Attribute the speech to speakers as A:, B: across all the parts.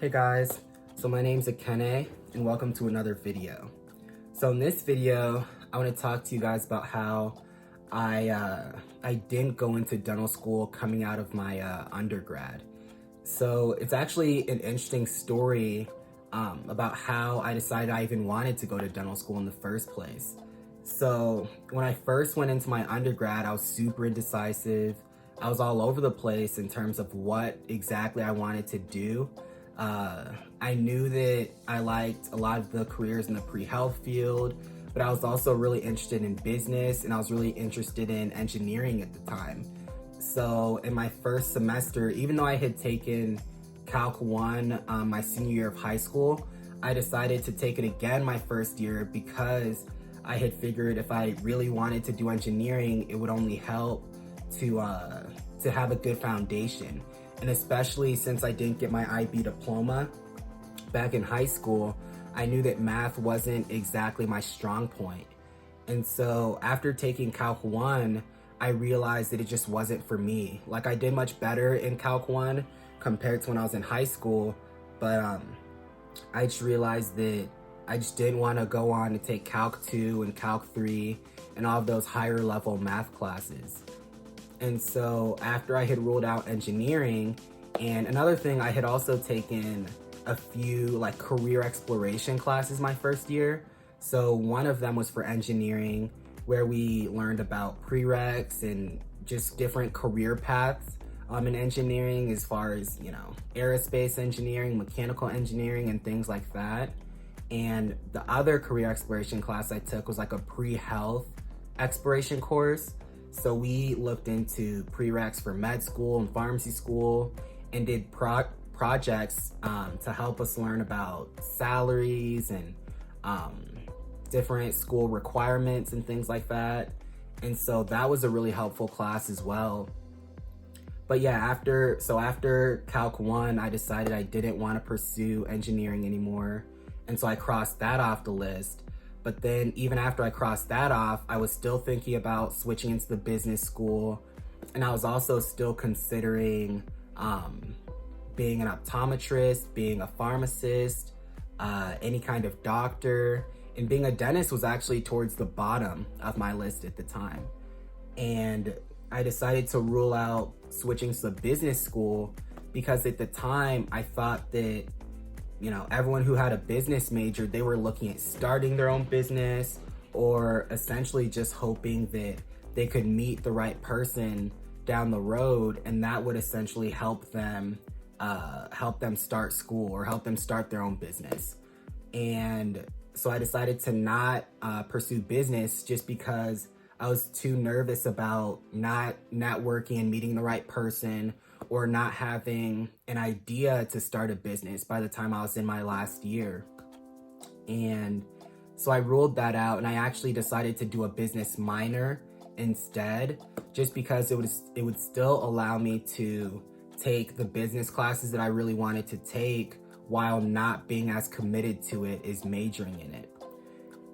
A: Hey guys, so my name's Akene and welcome to another video. So in this video, I want to talk to you guys about how I didn't go into dental school coming out of my undergrad. So it's actually an interesting story about how I decided I even wanted to go to dental school in the first place. So when I first went into my undergrad, I was super indecisive. I was all over the place in terms of what exactly I wanted to do. I knew that I liked a lot of the careers in the pre-health field, but I was also really interested in business and I was really interested in engineering at the time. So in my first semester, even though I had taken Calc 1 my senior year of high school, I decided to take it again my first year because I had figured if I really wanted to do engineering, it would only help to have a good foundation. And especially since I didn't get my IB diploma back in high school, I knew that math wasn't exactly my strong point. And so after taking Calc 1, I realized that it just wasn't for me. Like I did much better in Calc 1 compared to when I was in high school, but I just realized that I just didn't want to go on to take Calc 2 and Calc 3 and all of those higher level math classes. And so after I had ruled out engineering, and another thing, I had also taken a few like career exploration classes my first year. So one of them was for engineering, where we learned about prereqs and just different career paths in engineering, as far as, you know, aerospace engineering, mechanical engineering, and things like that. And the other career exploration class I took was like a pre-health exploration course. So we looked into prereqs for med school and pharmacy school and did projects to help us learn about salaries and different school requirements and things like that. And so that was a really helpful class as well. But yeah, after Calc 1, I decided I didn't want to pursue engineering anymore. And so I crossed that off the list. But then even after I crossed that off, I was still thinking about switching into the business school. And I was also still considering being an optometrist, being a pharmacist, any kind of doctor. And being a dentist was actually towards the bottom of my list at the time. And I decided to rule out switching to the business school because at the time I thought that, you know, everyone who had a business major, they were looking at starting their own business or essentially just hoping that they could meet the right person down the road, and that would essentially help them start school or help them start their own business. And so I decided to not pursue business just because I was too nervous about not networking and meeting the right person, or not having an idea to start a business by the time I was in my last year. And so I ruled that out, and I actually decided to do a business minor instead, just because it would still allow me to take the business classes that I really wanted to take while not being as committed to it as majoring in it.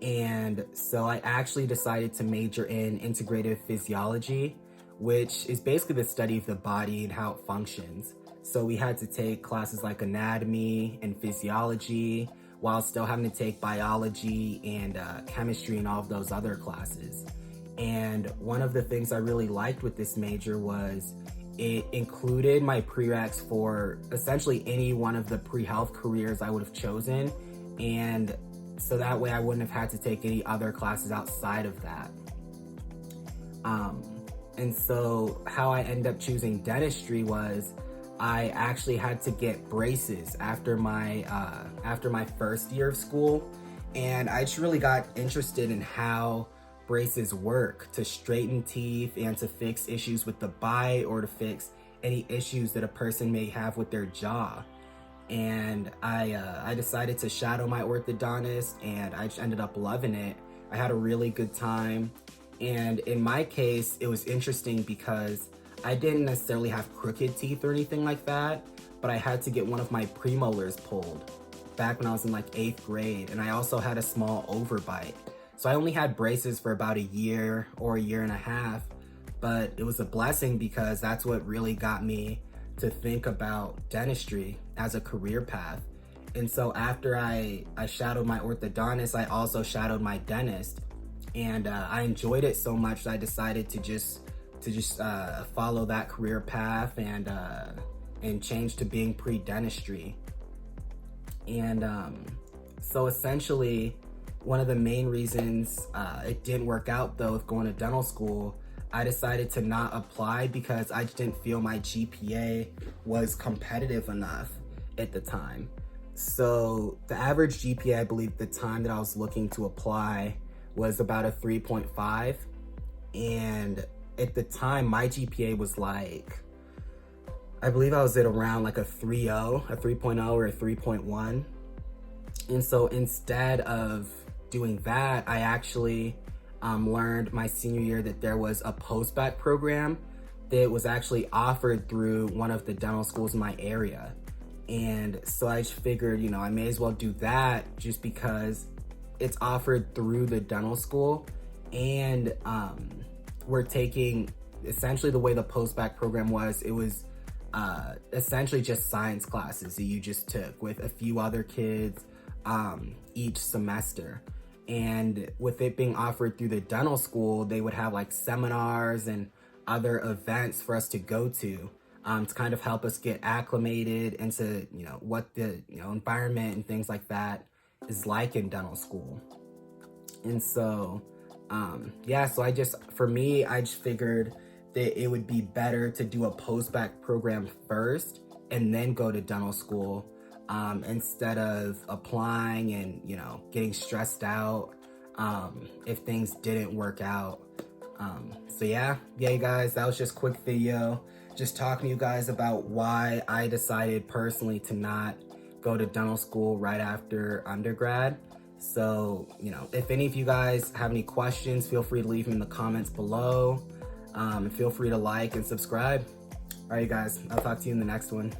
A: And so I actually decided to major in integrative physiology, which is basically the study of the body and how it functions. So we had to take classes like anatomy and physiology while still having to take biology and chemistry and all of those other classes. And one of the things I really liked with this major was it included my prereqs for essentially any one of the pre-health careers I would have chosen. And so that way I wouldn't have had to take any other classes outside of that. And so how I ended up choosing dentistry was I actually had to get braces after my first year of school. And I just really got interested in how braces work to straighten teeth and to fix issues with the bite or to fix any issues that a person may have with their jaw. And I decided to shadow my orthodontist, and I just ended up loving it. I had a really good time. And in my case, it was interesting because I didn't necessarily have crooked teeth or anything like that, but I had to get one of my premolars pulled back when I was in like 8th grade. And I also had a small overbite. So I only had braces for about a year or a year and a half, but it was a blessing because that's what really got me to think about dentistry as a career path. And so after I shadowed my orthodontist, I also shadowed my dentist, and I enjoyed it so much that I decided to just follow that career path and change to being pre-dentistry. And so essentially, one of the main reasons it didn't work out though with going to dental school, I decided to not apply because I just didn't feel my GPA was competitive enough at the time. So the average GPA, I believe, at the time that I was looking to apply was about a 3.5. And at the time, my GPA was like, I believe I was at around like a 3.0, a 3.0 or a 3.1. And so instead of doing that, I actually learned my senior year that there was a post-bac program that was actually offered through one of the dental schools in my area. And so I just figured, you know, I may as well do that just because it's offered through the dental school. And we're taking, essentially the way the post-bac program was, it was essentially just science classes that you just took with a few other kids each semester. And with it being offered through the dental school, they would have like seminars and other events for us to go to kind of help us get acclimated into, you know, what the, you know, environment and things like that is like in dental school. And so, yeah, so for me, I just figured that it would be better to do a post-bac program first and then go to dental school instead of applying and, you know, getting stressed out if things didn't work out. So yeah, you guys, that was just a quick video, just talking to you guys about why I decided personally to not go to dental school right after undergrad. So, you know, if any of you guys have any questions, feel free to leave them in the comments below. Feel free to like and subscribe. All right, guys, I'll talk to you in the next one.